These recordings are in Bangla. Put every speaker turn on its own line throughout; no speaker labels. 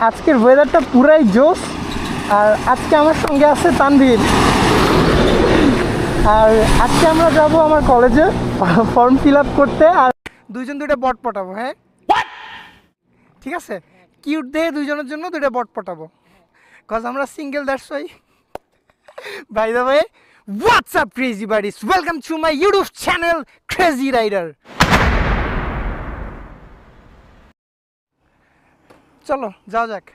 আজকের ওয়েদারটা পুরাই জোস। আর আজকে আমার সঙ্গে আছে তানভীর। আর আজকে আমরা যাব আমার কলেজে ফর্ম ফিল আপ করতে। আর দুইজন দুইটা বট পটাবো। হ্যাঁ ঠিক আছে, কিউট দিয়ে দুইজনের জন্য দুইটা বট পটাবো, কজ আমরা single. That's why. By the way, what's up crazy buddies, welcome to my YouTube channel crazy rider. চলো যাও যাক।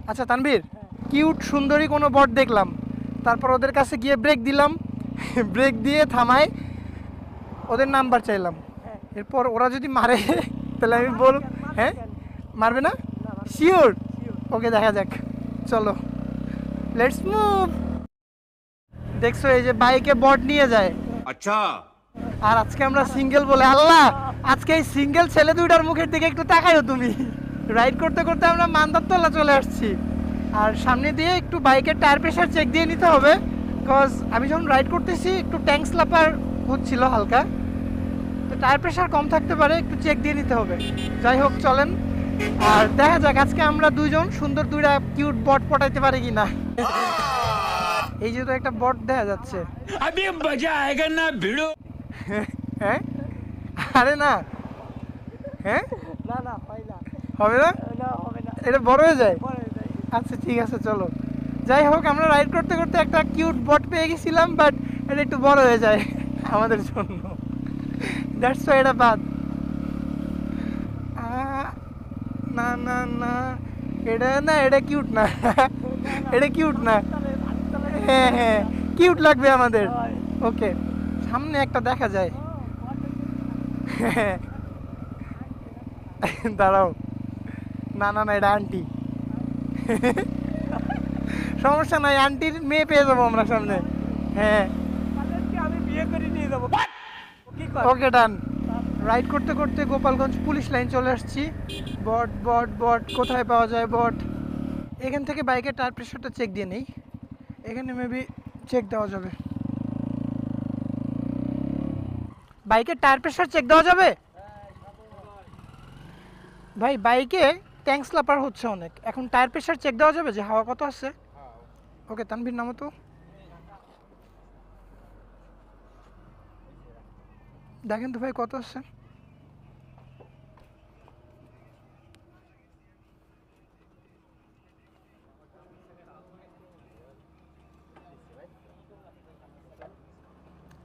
আচ্ছা তানভীর, কিউট সুন্দরী কোনো বট দেখলাম, তারপর ওদের কাছে গিয়ে ব্রেক দিলাম, ব্রেক দিয়ে থামায় ওদের নাম্বার চাইলাম। এরপর ওরা যদি মারে তাহলে আমি বল, হ্যাঁ মারবে না? শিওর? ওকে দেখা যাক, চলো লেটস মুভ। দেখছো এই যে বাইকে বট নিয়ে যায়।
আচ্ছা,
আর আজকে আমরা সিঙ্গেল বলে, আল্লাহ আজকে এই সিঙ্গেল ছেলে দুইটার মুখের দিকে একটু তাকাইও তুমি। রাইড করতে করতে আমরা মান্দারতলা চলে আসছি। আর সামনে দিয়ে একটু বাইকের টায়ার প্রেশার চেক দিয়ে নিতে হবে, বিকজ আমি যখন রাইড করতেছি একটু ট্যাঙ্ক স্লাপার হচ্ছিল হালকা, তো টায়ার প্রেশার কম থাকতে পারে, একটু চেক দিয়ে নিতে হবে। যাই হোক চলেন, আর দেখা যাক আজকে আমরা দুইজন সুন্দর দুইটা কিউট বট পটাইতে পারি কি না। এই যে তো একটা বট দেখা যাচ্ছে।
अभी मजा आएगा ना भिड़ो।
হ্যাঁ আরে না, হ্যাঁ
না না হয় না,
হবে না,
না হবে না,
এটা বড় হয়ে যায়।
পরে যাই।
আচ্ছা ঠিক আছে চলো। যাই হোক, আমরা রাইড করতে করতে একটা কিউট বট পেয়ে গেছিলাম, বাট এটা একটু বড় হয়ে যায় আমাদের জন্য। দ্যাটস ওয়াই এটা বাদ। না না না, এটা না, এটা কিউট না, এটা কিউট না। হ্যাঁ হ্যাঁ, কিউট লাগবে আমাদের। ওকে, সামনে একটা দেখা যায়। দাঁড়াও, না না না, এটা আন্টি। সমস্যা নাই, আন্টির মেয়ে পেয়ে যাবো আমরা সামনে। হ্যাঁ
তাদেরকে আমি বিয়ে করে নিয়ে যাবো। কি কর?
ওকে ডান। রাইড করতে করতে গোপালগঞ্জ পুলিশ লাইন চলে আসছি। বট বট বট, কোথায় পাওয়া যায় বট? এখান থেকে বাইকের টায়ার প্রেশারটা চেক দিয়ে নেই, এখানে মেবি চেক দেওয়া যাবে। বাইকের টায়ার প্রেশার চেক দেওয়া যাবে? ভাই বাইকে ট্যাঙ্ক স্লাপার হচ্ছে অনেক, এখন টায়ার প্রেশার চেক দেওয়া যাবে যে হাওয়া কত আছে? ওকে তানভীর নামো তো, দেখেন তো ভাই কত আছে।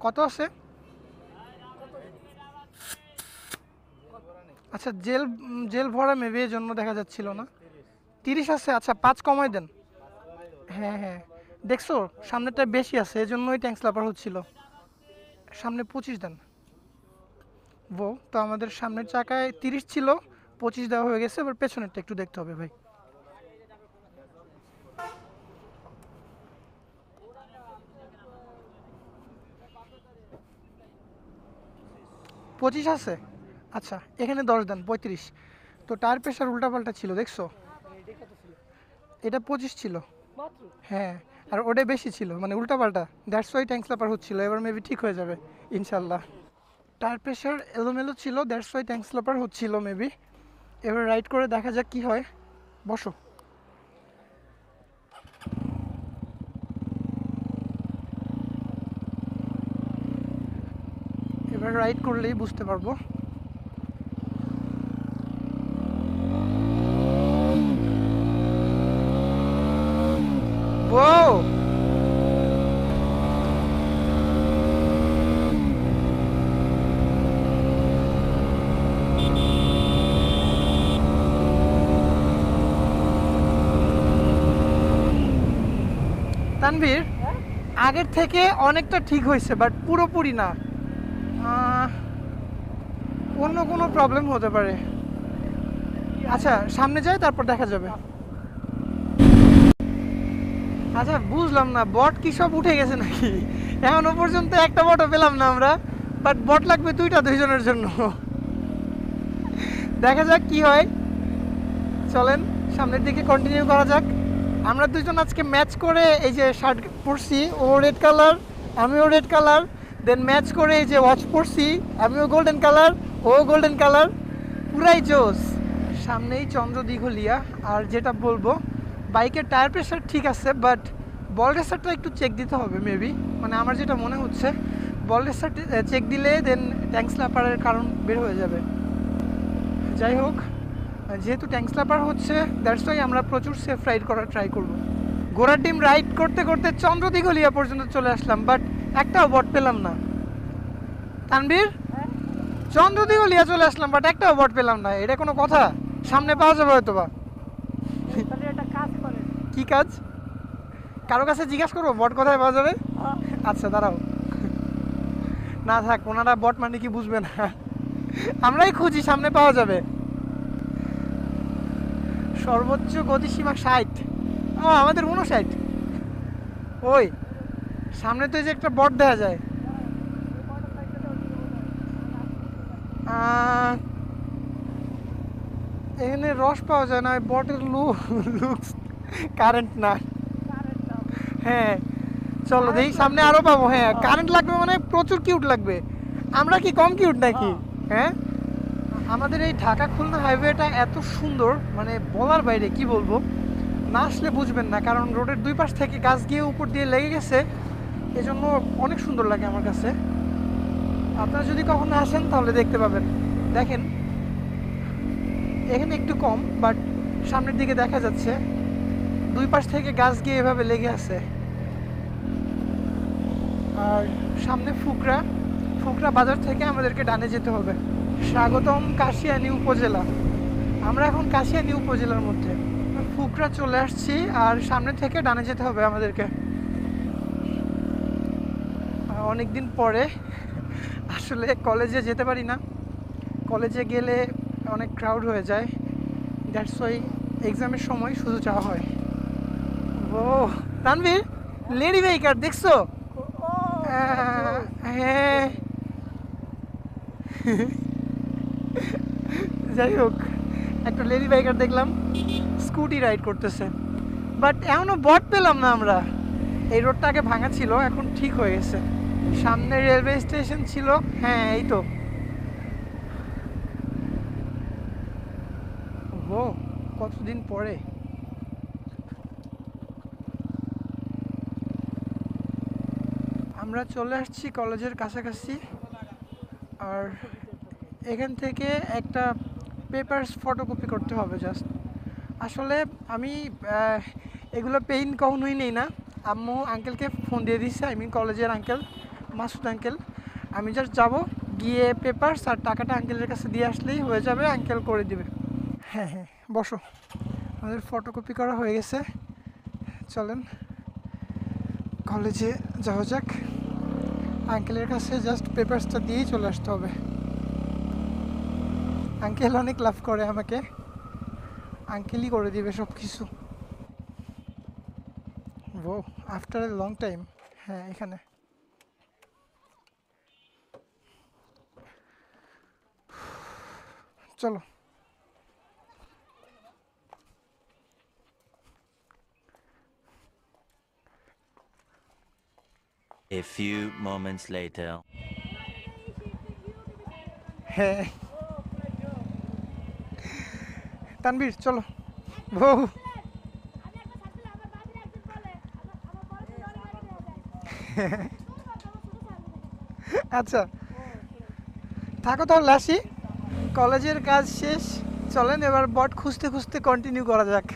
কত আছে? আচ্ছা জেল জেল ভরা মেবি, এর জন্য দেখা যাচ্ছিল না। 30 আছে, আচ্ছা 5 কমাই দেন। হ্যাঁ হ্যাঁ, দেখছো সামনেটা বেশি আছে, এই জন্যই ট্যাঙ্ক স্লাপার হচ্ছিল। সামনে 25 দেন। তো আমাদের সামনের চাকায় 30 ছিল, 25 দেওয়া হয়ে গেছে। এবার পেছনেরটা একটু দেখতে হবে ভাই। পঁচিশ আছে, আচ্ছা এখানে 10 দেন, 35। তো টায়ার প্রেশার উল্টাপাল্টা ছিল, দেখছো? এটা 25 ছিল।
মাত্র
হ্যাঁ, আর ওটা বেশি ছিল, মানে উল্টাপাল্টা। দ্যাটস ওয়াই ট্যাঙ্ক স্লাপার হচ্ছিল। এবার মেবি ঠিক হয়ে যাবে ইনশাল্লাহ। টায়ার প্রেশার এলোমেলো ছিল, দ্যাটস ওয়াই ট্যাঙ্ক স্লাপার হচ্ছিল মেবি। এবার রাইড করে দেখা যাক কি হয়। বসো। এবার রাইড করলেই বুঝতে পারবো। Whoa! তানভীর, আগের থেকে অনেকটা ঠিক হয়েছে, বাট পুরোপুরি না। অন্য কোনো প্রবলেম হতে পারে। আচ্ছা সামনে যাই, তারপর দেখা যাবে। আচ্ছা বুঝলাম না, বট কি সব উঠে গেছে নাকি? এখনো পর্যন্ত একটা বটও পেলাম না আমরা, বাট বট লাগবে দুইজনের জন্য। দেখা যাক কি হয়, চলেন সামনের দিকে কন্টিনিউ করা যাক। আমরা দুজন আজকে ম্যাচ করে এই যে শার্ট পরছি, ও রেড কালার আমিও রেড কালার, দেন ম্যাচ করে এই যে ওয়াচ পরছি, আমিও গোল্ডেন কালার ও গোল্ডেন কালার, পুরাই জোস। সামনেই চন্দ্র দীঘলিয়া। আর যেটা বলবো, বাইকের টায়ার প্রেশার ঠিক আছে, বাট বল রেসারটা একটু চেক দিতে হবে মেবি, মানে আমার যেটা মনে হচ্ছে বল রেসার চেক দিলে দেন ট্যাঙ্ক স্ল্যাপারের কারণ বের হয়ে যাবে। যাই হোক, যেহেতু ট্যাঙ্ক স্ল্যাপার হচ্ছে দ্যাটস ওয়াই আমরা প্রচুর সেফ রাইড করার ট্রাই করব। ঘোড়ার ডিম রাইড করতে করতে চন্দ্র দীঘলিয়া পর্যন্ত চলে আসলাম, বাট একটাও বট পেলাম না। তানবীর, চন্দ্র দীঘলিয়া চলে আসলাম বাট একটাও বট পেলাম না, এটা কোনো কথা? সামনে পাওয়া যাবে হয়তো বা।
তাহলে একটা কাজ করে।
কি কাজ? কারো কাছে জিজ্ঞাসা করবো বট কোথায় পাওয়া যাবে?
হ্যাঁ।
আচ্ছা দাঁড়াও, না থাক, ওনারা বট মানে কি বুঝবে না, আমরাই খুঁজি, সামনে পাওয়া যাবে। সর্বোচ্চ গতিসীমা 60, ও আমাদের 59। ওই সামনে তো এই যে একটা বট দেখা যায়। এখানে রস পাওয়া যায় না, বটের লুকস কারেন্ট না। হ্যাঁ চলো দেখি সামনে আরো পাবো। হ্যাঁ কারেন্ট লাগবে মানে প্রচুর কিউট লাগবে। আমরা কি কম কিউট নাকি? হ্যাঁ, আমাদের এই ঢাকা খুলনা হাইওয়েটা এত সুন্দর, মানে বলার বাইরে, কি বলবো, না আসলে বুঝবেন না, কারণ রোডের দুই পাশ থেকে গাছ গিয়ে উপর দিয়ে লেগে গেছে, এজন্য অনেক সুন্দর লাগে আমার কাছে। আপনারা যদি কখনো আসেন তাহলে দেখতে পাবেন। দেখেন এখানে একটু কম, বাট সামনের দিকে দেখা যাচ্ছে দুই পাশ থেকে গাছ গিয়ে এভাবে লেগে আছে। আর সামনে ফুকরা বাজার থেকে আমাদেরকে ডানে যেতে হবে। স্বাগতম কাশিয়ানী উপজেলা। আমরা এখন কাশিয়ানী উপজেলার মধ্যে, ফুকরা চলে আসছি, আর সামনে থেকে ডানে যেতে হবে আমাদেরকে। অনেকদিন পরে আসলে কলেজে যেতে পারি না, কলেজে গেলে অনেক ক্রাউড হয়ে যায়, দ্যাটস ওয়াই এক্সামের সময় শুধু যাওয়া হয়। ও তানভীর, লেডি বাইকার দেখছো? হ্যাঁ যাই হোক, একটা লেডি বাইকার দেখলাম স্কুটি রাইড করতেছে, বাট এখনো বট পেলাম না আমরা। এই রোডটা আগে ভাঙা ছিল, এখন ঠিক হয়ে গেছে। সামনে রেলওয়ে স্টেশন ছিল, হ্যাঁ এই তো। ও কতদিন পরে। আমরা চলে আসছি কলেজের কাছাকাছি, আর এখান থেকে একটা পেপারস ফটোকপি করতে হবে জাস্ট। আসলে আমি এগুলো পেইন কখনোই নেই না, আম্মু আঙ্কেলকে ফোন দিয়ে দিচ্ছে, আই মিন কলেজের আঙ্কেল মাসুদ আঙ্কেল। আমি জাস্ট যাব, গিয়ে পেপারস আর টাকাটা আঙ্কেলের কাছে দিয়ে আসলেই হয়ে যাবে, আঙ্কেল করে দিবে। হ্যাঁ হ্যাঁ বসো, আমাদের ফটোকপি করা হয়ে গেছে, চলেন কলেজে যাওয়া যাক। আঙ্কেলের কাছে জাস্ট পেপারসটা দিয়েই চলে আসতে হবে। আঙ্কেল অনেক লাভ করে আমাকে, আঙ্কেলই করে দিবে সব কিছু। ও আফটার এ লং টাইম। হ্যাঁ এখানে চলো।
A few moments later.
হ্যাঁ তানবীর চলো। বউ আচ্ছা থাকো তাহলে, আসি। কলেজের কাজ শেষ, চলেন এবার বট খুঁজতে খুঁজতে কন্টিনিউ করা যাক।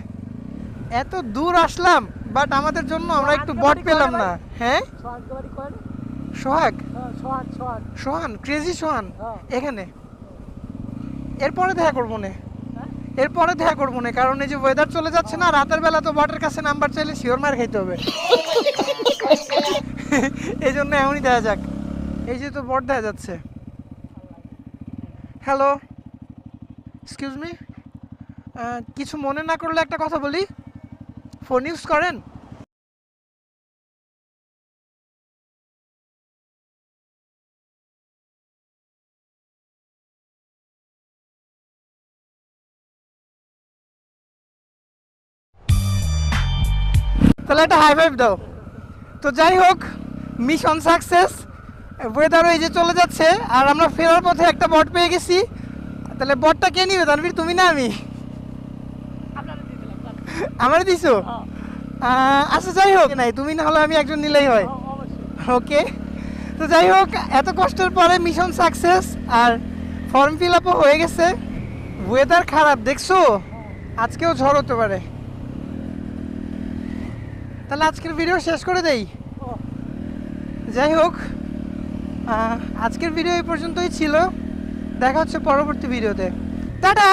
এত দূর আসলাম, বাট আমাদের জন্য আমরা একটু বট পেলাম না। হ্যাঁ সোহাগ, সোহান, ক্রেজি সোহান এখানে। এরপরে দেখা করবো না, এরপরে দেখা করবো না, কারণ এই যে ওয়েদার চলে যাচ্ছে না, রাতের বেলা তো বটের কাছে নাম্বার চাইলে শিওর মার খাইতে হবে। এই জন্য এমনই দেখা যাক। এই যে তো বট দেখা যাচ্ছে। হ্যালো, এক্সকিউজ মি, কিছু মনে না করলে একটা কথা বলি, ফোন ইউজ করেন? তাহলে একটা হাই ফাইভ দাও। তো যাই হোক, মিশন সাকসেস। ওয়েদারও এই যে চলে যাচ্ছে, আর আমরা ফেরার পথে একটা বট পেয়ে গেছি। তাহলে বটটা কে নিবে তানভীর, তুমি না আমি? আমার দিছো? আচ্ছা যাই হোক, নাই তুমি না হলে আমি একজন নিলেই হয়।
অবশ্যই।
ওকে, তো যাই হোক, এত কষ্টের পরে মিশন সাকসেস, আর ফর্ম ফিল আপও হয়ে গেছে। ওয়েদার খারাপ দেখছো, আজকেও ঝড় হতে পারে। তাহলে আজকের ভিডিও শেষ করে দেই।
ও,
যাই হোক, আজকের ভিডিও এই পর্যন্তই ছিল। দেখা হচ্ছে পরবর্তী ভিডিওতে। টাটা।